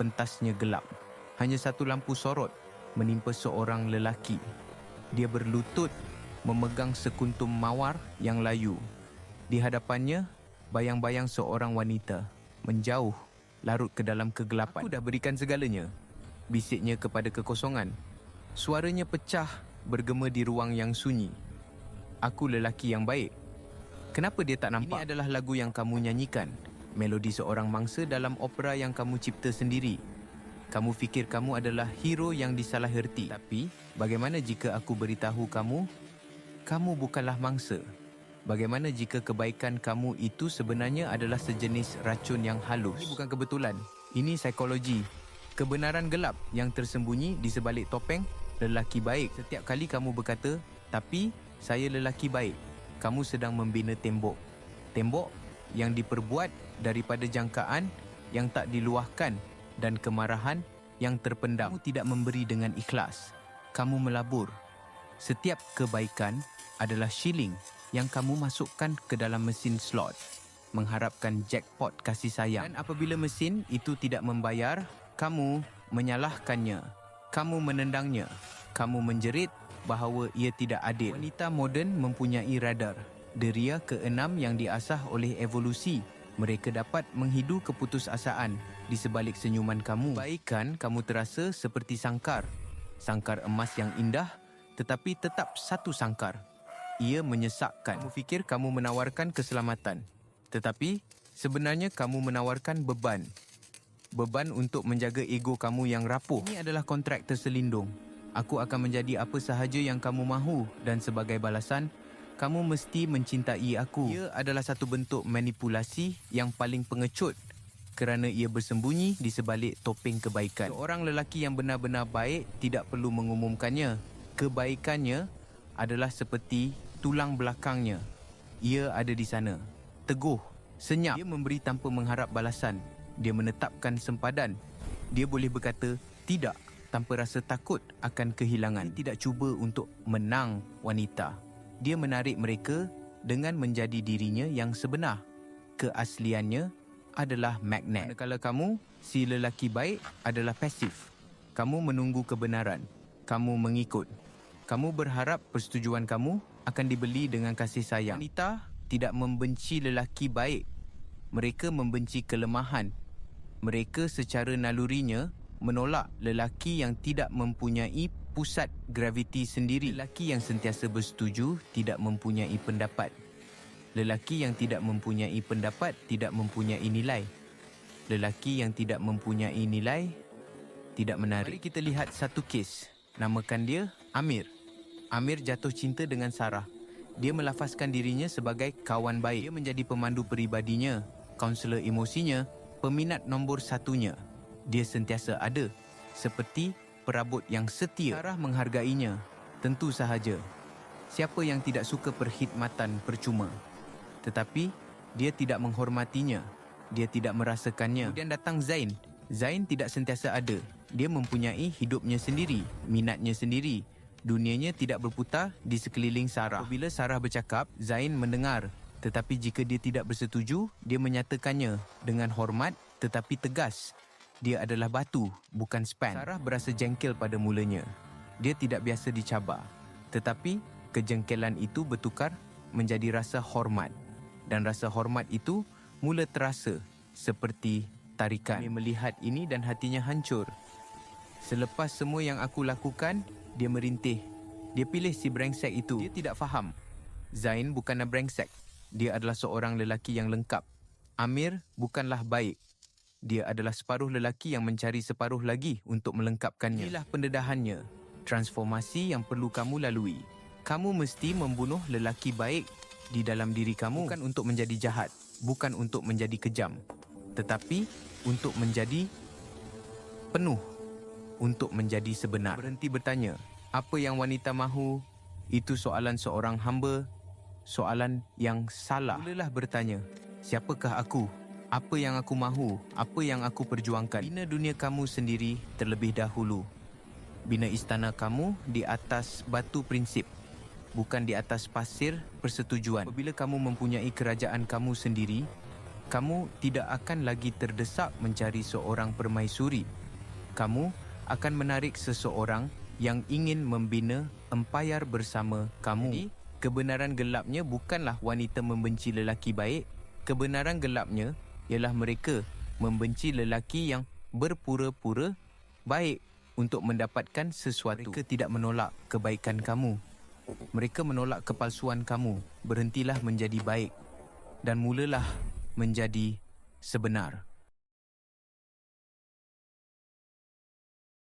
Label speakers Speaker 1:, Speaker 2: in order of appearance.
Speaker 1: pentasnya gelap. Hanya satu lampu sorot menimpa seorang lelaki. Dia berlutut memegang sekuntum mawar yang layu. Di hadapannya, bayang-bayang seorang wanita menjauh, larut ke dalam kegelapan. Aku dah berikan segalanya, bisiknya kepada kekosongan. Suaranya pecah, bergema di ruang yang sunyi. Aku lelaki yang baik. Kenapa dia tak nampak? Ini adalah lagu yang kamu nyanyikan, melodi seorang mangsa dalam opera yang kamu cipta sendiri. Kamu fikir kamu adalah hero yang disalaherti. Tapi, bagaimana jika aku beritahu kamu, kamu bukanlah mangsa? Bagaimana jika kebaikan kamu itu sebenarnya adalah sejenis racun yang halus? Ini bukan kebetulan. Ini psikologi. Kebenaran gelap yang tersembunyi di sebalik topeng lelaki baik. Setiap kali kamu berkata, tapi saya lelaki baik, kamu sedang membina tembok. Tembok yang diperbuat daripada jangkaan yang tak diluahkan dan kemarahan yang terpendam. Kamu tidak memberi dengan ikhlas. Kamu melabur. Setiap kebaikan adalah shilling yang kamu masukkan ke dalam mesin slot, mengharapkan jackpot kasih sayang. Dan apabila mesin itu tidak membayar, kamu menyalahkannya. Kamu menendangnya. Kamu menjerit bahawa ia tidak adil. Wanita moden mempunyai radar. Deria ke-6 yang diasah oleh evolusi. Mereka dapat menghidu keputusasaan di sebalik senyuman kamu. Kebaikan kamu terasa seperti sangkar. Sangkar emas yang indah, tetapi tetap satu sangkar. Ia menyesakkan. Kamu fikir kamu menawarkan keselamatan, tetapi sebenarnya kamu menawarkan beban. Beban untuk menjaga ego kamu yang rapuh. Ini adalah kontrak terselindung. Aku akan menjadi apa sahaja yang kamu mahu dan sebagai balasan, kamu mesti mencintai aku. Ia adalah satu bentuk manipulasi yang paling pengecut kerana ia bersembunyi di sebalik topeng kebaikan. Seorang lelaki yang benar-benar baik tidak perlu mengumumkannya. Kebaikannya adalah seperti tulang belakangnya. Ia ada di sana. Teguh, senyap. Dia memberi tanpa mengharap balasan. Dia menetapkan sempadan. Dia boleh berkata tidak tanpa rasa takut akan kehilangan. Dia tidak cuba untuk menang wanita. Dia menarik mereka dengan menjadi dirinya yang sebenar. Keasliannya adalah magnet. Manakala kamu, si lelaki baik, adalah pasif. Kamu menunggu kebenaran. Kamu mengikut. Kamu berharap persetujuan kamu akan dibeli dengan kasih sayang. Wanita tidak membenci lelaki baik. Mereka membenci kelemahan. Mereka secara nalurinya menolak lelaki yang tidak mempunyai pusat graviti sendiri. Lelaki yang sentiasa bersetuju tidak mempunyai pendapat. Lelaki yang tidak mempunyai pendapat tidak mempunyai nilai. Lelaki yang tidak mempunyai nilai tidak menarik. Mari kita lihat satu kes. Namakan dia Amir. Amir jatuh cinta dengan Sarah. Dia melafazkan dirinya sebagai kawan baik. Dia menjadi pemandu peribadinya, kaunselor emosinya, peminat nombor satunya. Dia sentiasa ada, seperti perabot yang setia. Sarah menghargainya, tentu sahaja. Siapa yang tidak suka perkhidmatan percuma? Tetapi, dia tidak menghormatinya. Dia tidak merasakannya. Kemudian datang Zain. Zain tidak sentiasa ada. Dia mempunyai hidupnya sendiri, minatnya sendiri. Dunianya tidak berputar di sekeliling Sarah. Apabila Sarah bercakap, Zain mendengar. Tetapi jika dia tidak bersetuju, dia menyatakannya dengan hormat tetapi tegas. Dia adalah batu, bukan span. Sarah berasa jengkel pada mulanya. Dia tidak biasa dicabar. Tetapi, kejengkelan itu bertukar menjadi rasa hormat. Dan rasa hormat itu mula terasa seperti tarikan. Dia melihat ini dan hatinya hancur. Selepas semua yang aku lakukan, dia merintih. Dia pilih si brengsek itu. Dia tidak faham. Zain bukanlah brengsek. Dia adalah seorang lelaki yang lengkap. Amir bukanlah baik. Dia adalah separuh lelaki yang mencari separuh lagi untuk melengkapkannya. Inilah pendedahannya. Transformasi yang perlu kamu lalui. Kamu mesti membunuh lelaki baik di dalam diri kamu. Bukan untuk menjadi jahat. Bukan untuk menjadi kejam. Tetapi untuk menjadi penuh. Untuk menjadi sebenar. Berhenti bertanya, apa yang wanita mahu? Itu soalan seorang hamba. Soalan yang salah. Mulalah bertanya, siapakah aku? Apa yang aku mahu? Apa yang aku perjuangkan? Bina dunia kamu sendiri terlebih dahulu. Bina istana kamu di atas batu prinsip, bukan di atas pasir persetujuan. Apabila kamu mempunyai kerajaan kamu sendiri, Kamu tidak akan lagi terdesak mencari seorang permaisuri. Kamu akan menarik seseorang yang ingin membina empayar bersama kamu. Jadi, kebenaran gelapnya bukanlah wanita membenci lelaki baik. Kebenaran gelapnya ialah mereka membenci lelaki yang berpura-pura baik untuk mendapatkan sesuatu. Mereka tidak menolak kebaikan kamu. Mereka menolak kepalsuan kamu. Berhentilah menjadi baik dan mulalah menjadi sebenar.